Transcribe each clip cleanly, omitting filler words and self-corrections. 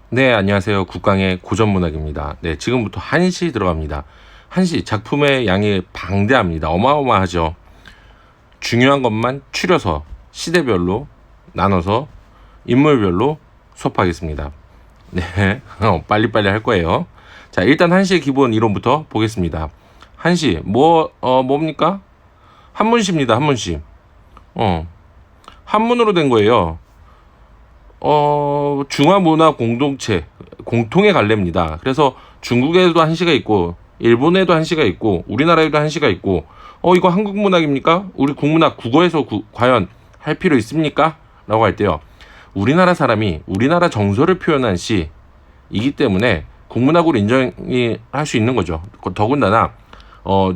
네, 안녕하세요. 국강의 고전문학입니다. 네, 지금부터 한시 들어갑니다. 한시 작품의 양이 방대합니다. 어마어마하죠. 중요한 것만 추려서 시대별로 나눠서 인물별로 수업하겠습니다. 네, 빨리빨리 할 거예요. 자, 일단 한시의 기본 이론부터 보겠습니다. 한시, 뭡니까? 한문시입니다. 한문시. 한문으로 된 거예요. 중화문화 공동체, 공통의 갈래입니다. 그래서 중국에도 한시가 있고, 일본에도 한시가 있고, 우리나라에도 한시가 있고, 이거 한국 문학입니까? 우리 국문학 국어에서 과연 할 필요 있습니까? 라고 할 때요. 우리나라 사람이 우리나라 정서를 표현한 시이기 때문에 국문학으로 인정이 할 수 있는 거죠. 더군다나,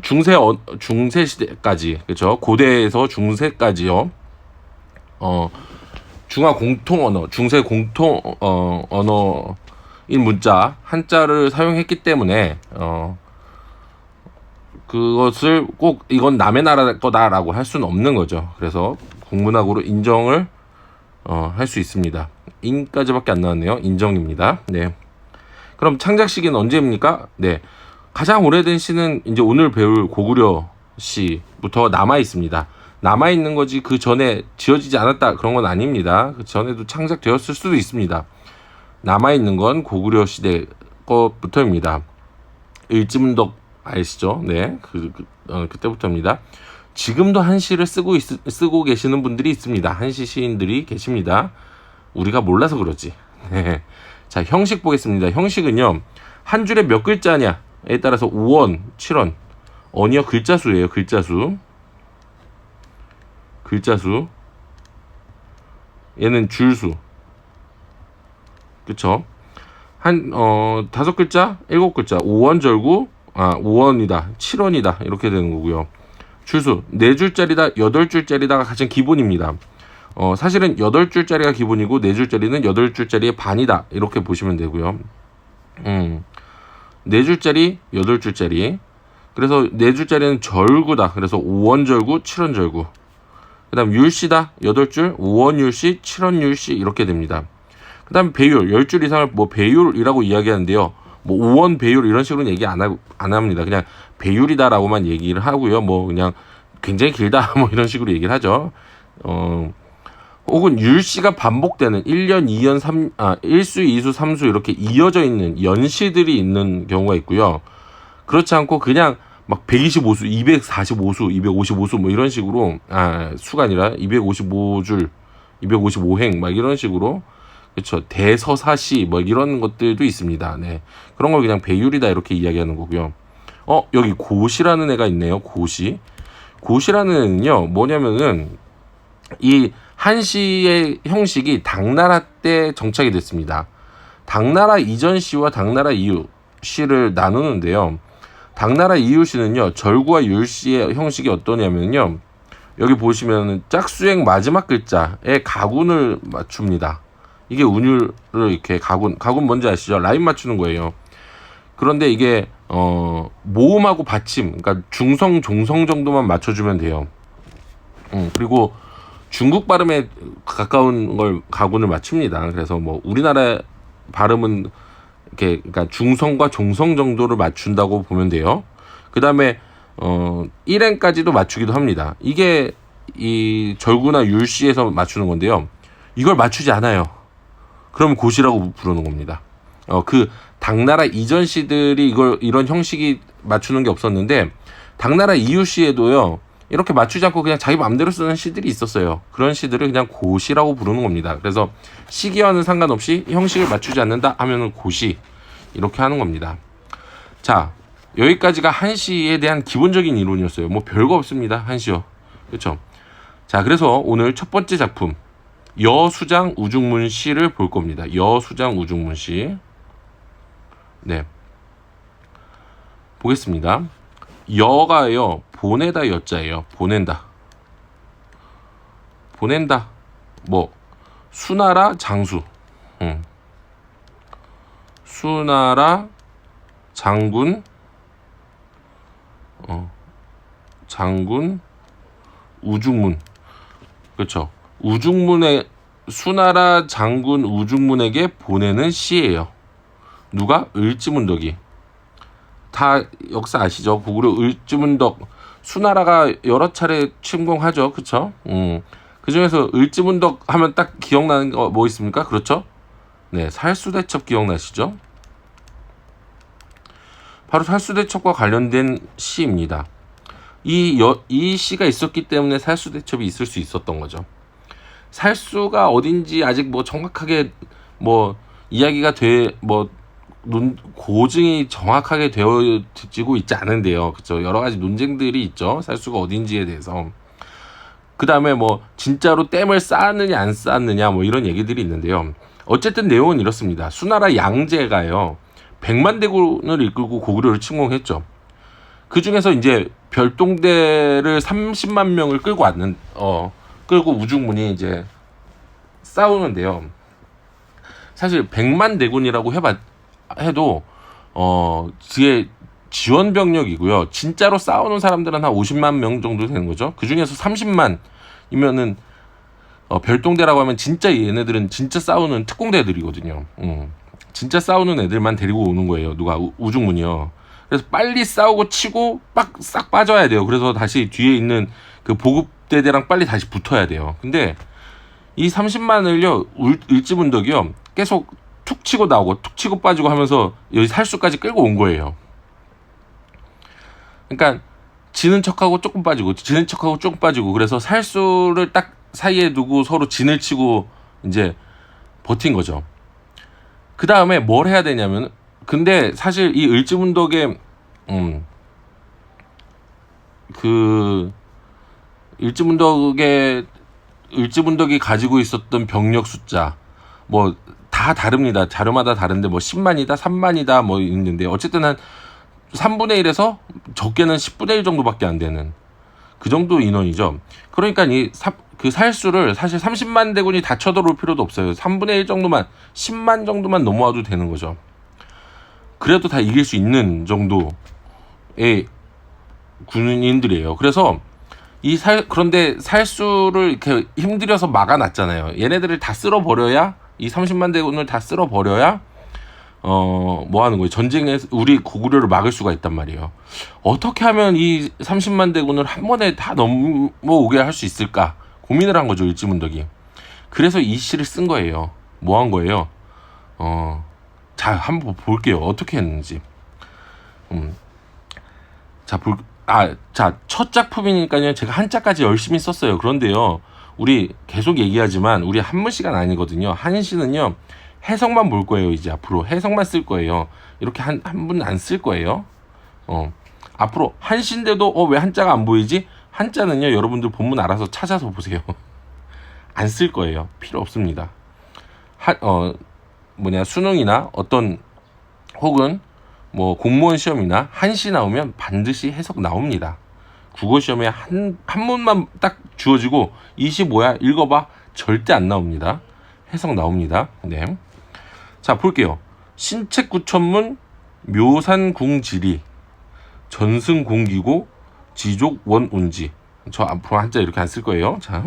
중세 시대까지, 그렇죠? 고대에서 중세까지요. 중화 공통 언어, 중세 공통 언어인 문자 한자를 사용했기 때문에 그것을 꼭 이건 남의 나라 거다라고 할 수는 없는 거죠. 그래서 국문학으로 인정을 할 수 있습니다. 인까지밖에 안 나왔네요. 인정입니다. 네. 그럼 창작 시기는 언제입니까? 네. 가장 오래된 시는 이제 오늘 배울 고구려 시부터 남아 있습니다. 남아 있는 거지 그 전에 지어지지 않았다 그런 건 아닙니다. 그 전에도 창작되었을 수도 있습니다. 남아 있는 건 고구려 시대 것부터입니다. 을지문덕 아시죠? 네, 그때부터입니다. 지금도 한시를 쓰고 계시는 분들이 있습니다. 한시 시인들이 계십니다. 우리가 몰라서 그러지. 네. 자, 형식 보겠습니다. 형식은요, 한 줄에 몇 글자냐에 따라서 5원, 7원, 언이요 글자수예요. 글자수. 얘는 줄수. 그쵸? 다섯 글자, 일곱 글자, 5원 절구, 5원이다, 7원이다, 이렇게 되는 거고요. 줄수, 4줄짜리다, 8줄짜리다가 가장 기본입니다. 사실은 8줄짜리가 기본이고, 4줄짜리는 8줄짜리의 반이다, 이렇게 보시면 되고요. 4줄짜리, 8줄짜리. 그래서 4줄짜리는 절구다. 그래서 5원 절구, 7원 절구. 그 다음 율시다. 8줄, 5원 율시, 7원 율시 이렇게 됩니다. 그 다음 배율, 10줄 이상을 뭐 배율이라고 이야기하는데요. 뭐 5원 배율 이런 식으로는 얘기 안 합니다. 그냥 배율이다라고만 얘기를 하고요. 뭐 그냥 굉장히 길다 뭐 이런 식으로 얘기를 하죠. 혹은 율시가 반복되는 1년, 2년, 1수, 2수, 3수 이렇게 이어져 있는 연시들이 있는 경우가 있고요. 그렇지 않고 그냥 막 125수, 245수, 255수 뭐 이런 식으로 수가 아니라 255줄, 255행 막 이런 식으로 그렇죠. 대서사시 뭐 이런 것들도 있습니다. 네. 그런 걸 그냥 배율이다 이렇게 이야기하는 거고요. 여기 고시라는 애가 있네요. 고시. 고시라는 애는요. 뭐냐면은 이 한시의 형식이 당나라 때 정착이 됐습니다. 당나라 이전 시와 당나라 이후 시를 나누는데요. 당나라 이후 시는요, 절구와 율시의 형식이 어떠냐면요, 여기 보시면은 짝수행 마지막 글자에 가군을 맞춥니다. 이게 운율을 이렇게 가군 뭔지 아시죠? 라인 맞추는 거예요. 그런데 이게 모음하고 받침, 그러니까 중성, 종성 정도만 맞춰주면 돼요. 그리고 중국 발음에 가까운 걸 가군을 맞춥니다. 그래서 뭐 우리나라 발음은 이렇게 그러니까 중성과 종성 정도를 맞춘다고 보면 돼요. 그다음에 1행까지도 맞추기도 합니다. 이게 이 절구나 율시에서 맞추는 건데요. 이걸 맞추지 않아요. 그럼 고시라고 부르는 겁니다. 그 당나라 이전 시들이 이런 형식이 맞추는 게 없었는데 당나라 이후 시에도요. 이렇게 맞추지 않고 그냥 자기 마음대로 쓰는 시들이 있었어요. 그런 시들을 그냥 고시라고 부르는 겁니다. 그래서 시기와는 상관없이 형식을 맞추지 않는다 하면은 고시 이렇게 하는 겁니다. 자, 여기까지가 한시에 대한 기본적인 이론이었어요. 뭐 별거 없습니다. 한시요. 그렇죠? 자, 그래서 오늘 첫 번째 작품 여수장 우중문 시를 볼 겁니다. 여수장 우중문 시. 네. 보겠습니다. 여가요. 보내다 여자예요. 보낸다. 뭐 수나라 장수. 수나라 장군 장군 우중문. 그렇죠. 우중문의 수나라 장군 우중문에게 보내는 시예요. 누가? 을지문덕이. 다 역사 아시죠? 고구려 을지문덕. 수나라가 여러 차례 침공하죠. 그쵸? 그 중에서 을지문덕 하면 딱 기억나는 거 뭐 있습니까? 그렇죠? 네, 살수대첩 기억나시죠? 바로 살수대첩과 관련된 시입니다. 이 시가 있었기 때문에 살수대첩이 있을 수 있었던 거죠. 살수가 어딘지 아직 뭐 정확하게 뭐 이야기가 고증이 정확하게 되어지고 있지 않은데요. 그쵸? 여러 가지 논쟁들이 있죠. 살수가 어딘지에 대해서. 그 다음에 뭐 진짜로 댐을 쌓았느냐 안 쌓았느냐 뭐 이런 얘기들이 있는데요. 어쨌든 내용은 이렇습니다. 수나라 양제가요 100만 대군을 이끌고 고구려를 침공했죠. 그 중에서 이제 별동대를 30만 명을 끌고 우중문이 이제 싸우는데요. 사실 100만 대군이라고 해도 뒤에 지원 병력이고요. 진짜로 싸우는 사람들은 한 50만 명 정도 되는 거죠. 그 중에서 30만이면은 별동대라고 하면 진짜 얘네들은 진짜 싸우는 특공대들이거든요. 진짜 싸우는 애들만 데리고 오는 거예요. 누가? 우중문이요. 그래서 빨리 싸우고 치고 싹 빠져야 돼요. 그래서 다시 뒤에 있는 그 보급대대랑 빨리 다시 붙어야 돼요. 근데 이 30만을요 을지문덕이요 계속 툭 치고 나오고 툭 치고 빠지고 하면서 여기 살수까지 끌고 온 거예요. 그러니까 지는 척하고 조금 빠지고 지는 척하고 조금 빠지고 그래서 살수를 딱 사이에 두고 서로 진을 치고 이제 버틴 거죠. 그 다음에 뭘 해야 되냐면 근데 사실 이 을지문덕의 을지문덕이 가지고 있었던 병력 숫자 뭐 다 다릅니다. 자료마다 다른데 뭐 10만이다 3만이다 뭐 있는데 어쨌든 한 3분의 1에서 적게는 10분의 1 정도밖에 안 되는 그 정도 인원이죠. 그러니까 그 살수를 사실 30만 대군이 다 쳐들어올 필요도 없어요. 3분의 1 정도만 10만 정도만 넘어와도 되는 거죠. 그래도 다 이길 수 있는 정도의 군인들이에요. 그래서 그런데 살수를 이렇게 힘들여서 막아놨잖아요. 얘네들을 다 쓸어버려야 이 30만 대군을 다 쓸어버려야 뭐 하는 거예요? 전쟁에서 우리 고구려를 막을 수가 있단 말이에요. 어떻게 하면 이 30만 대군을 한 번에 다 넘어오게 할 수 있을까? 고민을 한 거죠, 을지문덕이. 그래서 이 시를 쓴 거예요. 뭐 한 거예요? 자, 한번 볼게요. 어떻게 했는지. 첫 작품이니까요. 제가 한자까지 열심히 썼어요. 그런데요. 우리 계속 얘기하지만 우리 한문 시간 아니거든요. 한시는요. 해석만 볼 거예요. 이제 앞으로 해석만 쓸 거예요. 이렇게 한문 안 쓸 거예요. 앞으로 한시인데도 왜 한자가 안 보이지? 한자는요. 여러분들 본문 알아서 찾아서 보세요. 안 쓸 거예요. 필요 없습니다. 수능이나 어떤 혹은 뭐 공무원 시험이나 한시 나오면 반드시 해석 나옵니다. 국어 시험에 한문만 딱 주어지고 이 시 뭐야? 읽어봐. 절대 안 나옵니다. 해석 나옵니다. 네. 자, 볼게요. 신책구천문 묘산궁지리 전승공기고 지족원운지. 저 앞으로 한자 이렇게 안 쓸 거예요. 자,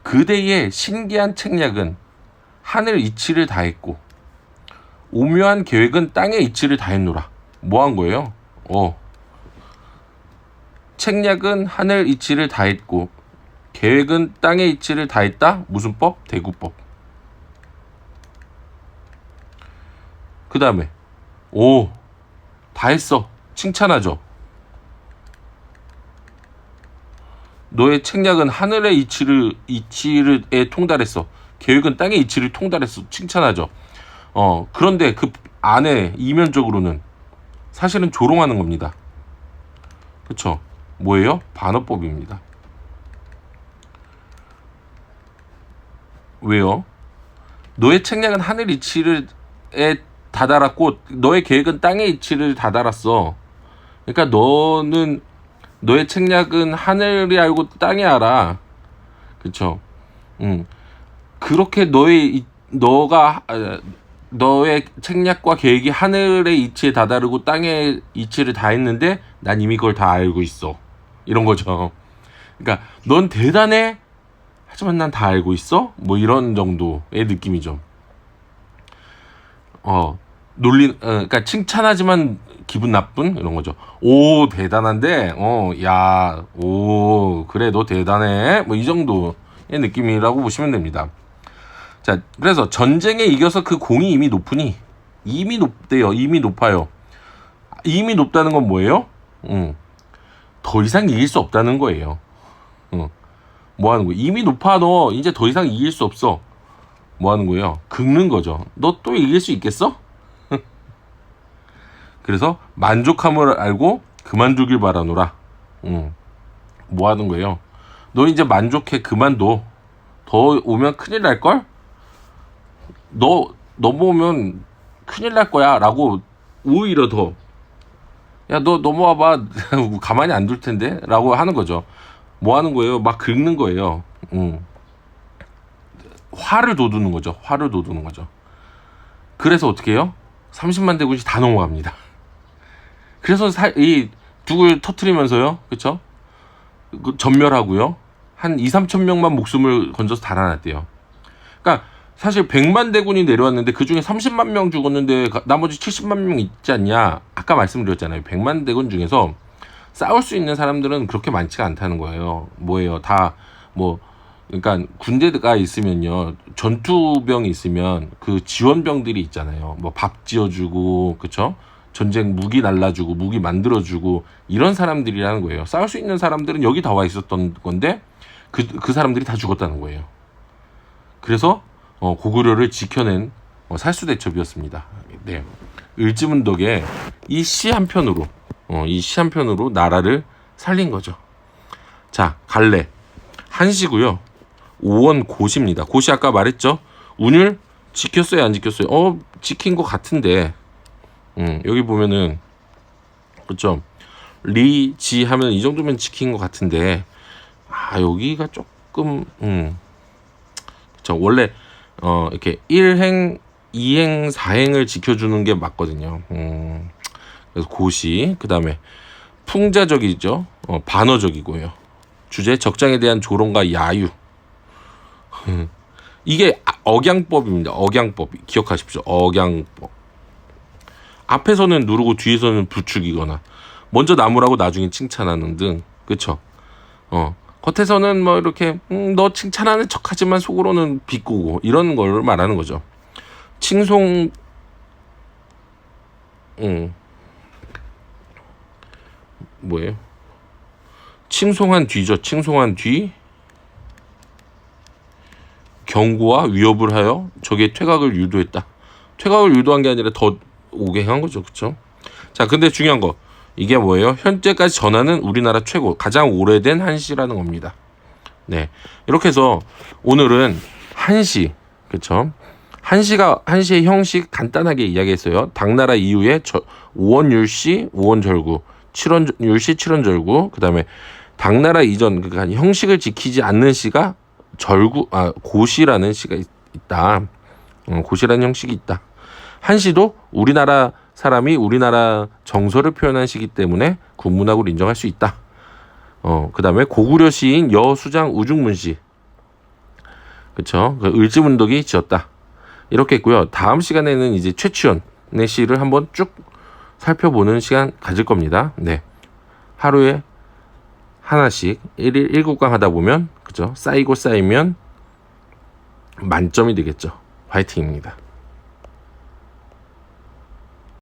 그대의 신기한 책략은 하늘 이치를 다했고 오묘한 계획은 땅의 이치를 다했노라. 뭐 한 거예요? 책략은 하늘 이치를 다했고 계획은 땅의 이치를 다했다. 무슨 법? 대구법. 그 다음에 다 했어. 칭찬하죠. 너의 책략은 하늘의 이치에 통달했어. 계획은 땅의 이치를 통달했어. 칭찬하죠. 그런데 그 안에 이면적으로는 사실은 조롱하는 겁니다. 그쵸? 뭐예요? 반어법입니다. 왜요? 너의 책략은 하늘 이치에 다다랐고 너의 계획은 땅의 이치를 다다랐어. 그러니까 너의 책략은 하늘이 알고 땅이 알아. 그쵸? 그렇게 너의 책략과 계획이 하늘의 이치에 다다르고 땅의 이치를 다 했는데 난 이미 그걸 다 알고 있어. 이런 거죠. 그러니까 넌 대단해. 하지만 난 다 알고 있어? 뭐 이런 정도의 느낌이죠. 그러니까 칭찬하지만 기분 나쁜 이런 거죠. 오, 대단한데, 야, 오, 그래, 너 대단해. 뭐 이 정도의 느낌이라고 보시면 됩니다. 자, 그래서 전쟁에 이겨서 그 공이 이미 높으니, 이미 높대요. 이미 높아요. 이미 높다는 건 뭐예요? 더 이상 이길 수 없다는 거예요. 뭐 하는 거예요? 이미 높아, 너 이제 더 이상 이길 수 없어. 뭐 하는 거예요? 긁는 거죠. 너 또 이길 수 있겠어? 그래서 만족함을 알고 그만두길 바라노라. 뭐 하는 거예요? 너 이제 만족해, 그만둬. 더 오면 큰일 날걸? 너 넘어오면 큰일 날 거야 라고 오히려 더, 야, 너 넘어와봐. 가만히 안 둘 텐데 라고 하는 거죠. 뭐 하는 거예요? 막 긁는 거예요. 화를 돋우는 거죠. 화를 돋우는 거죠. 그래서 어떻게 해요? 30만 대군이 다 넘어갑니다. 그래서 이 북을 터트리면서요, 그쵸? 전멸하고요. 한 2, 3천 명만 목숨을 건져서 달아났대요. 그러니까 사실 100만 대군이 내려왔는데 그 중에 30만 명 죽었는데 나머지 70만 명 있지 않냐? 아까 말씀드렸잖아요. 100만 대군 중에서 싸울 수 있는 사람들은 그렇게 많지가 않다는 거예요. 뭐예요? 다 뭐, 그러니까 군대가 있으면요, 전투병이 있으면 그 지원병들이 있잖아요. 뭐 밥 지어주고, 그쵸? 전쟁 무기 날라주고 무기 만들어주고 이런 사람들이라는 거예요. 싸울 수 있는 사람들은 여기 다 와 있었던 건데 그 사람들이 다 죽었다는 거예요. 그래서 고구려를 지켜낸 살수대첩이었습니다. 네. 을지문덕의 이 시 한 편으로 나라를 살린 거죠. 자, 갈래 한시고요. 5원 고시입니다. 고시 아까 말했죠. 운율 지켰어요, 안 지켰어요? 지킨 것 같은데. 여기 보면은, 그렇죠. 리, 지 하면 이 정도면 지킨 것 같은데, 여기가 조금, 그렇죠. 원래 이렇게 1행, 2행, 4행을 지켜주는 게 맞거든요. 그래서 고시, 그 다음에 풍자적이죠. 반어적이고요. 주제 적장에 대한 조롱과 야유. 이게 억양법입니다. 억양법 기억하십시오. 억양법. 앞에서는 누르고 뒤에서는 부추기거나 먼저 나무라고 나중에 칭찬하는 등, 그쵸? 겉에서는 뭐 이렇게 너 칭찬하는 척하지만 속으로는 비꼬고 이런 걸 말하는 거죠. 칭송, 뭐예요? 칭송한 뒤죠. 칭송한 뒤 경고와 위협을 하여 적의 퇴각을 유도했다. 퇴각을 유도한 게 아니라 더 오게 한 거죠. 그쵸? 자, 근데 중요한 거, 이게 뭐예요? 현재까지 전하는 우리나라 최고 가장 오래된 한시라는 겁니다. 네, 이렇게 해서 오늘은 한시, 그쵸? 한시의 형식 간단하게 이야기했어요. 당나라 이후에 5원 율시, 5원 절구, 7원 율시, 7원 절구, 그 다음에 당나라 이전, 그러니까 형식을 지키지 않는 시가 고시라는 시가 있다. 고시라는 형식이 있다. 한시도 우리나라 사람이 우리나라 정서를 표현한 시기 때문에 국문학으로 인정할 수 있다. 그 다음에 고구려 시인 여수장 우중문시, 그쵸? 을지문덕이 지었다. 이렇게 했고요. 다음 시간에는 이제 최치원의 시를 한번 쭉 살펴보는 시간 가질 겁니다. 네. 하루에 하나씩 1일 1국강 하다 보면, 그죠? 쌓이고 쌓이면 만점이 되겠죠. 화이팅입니다.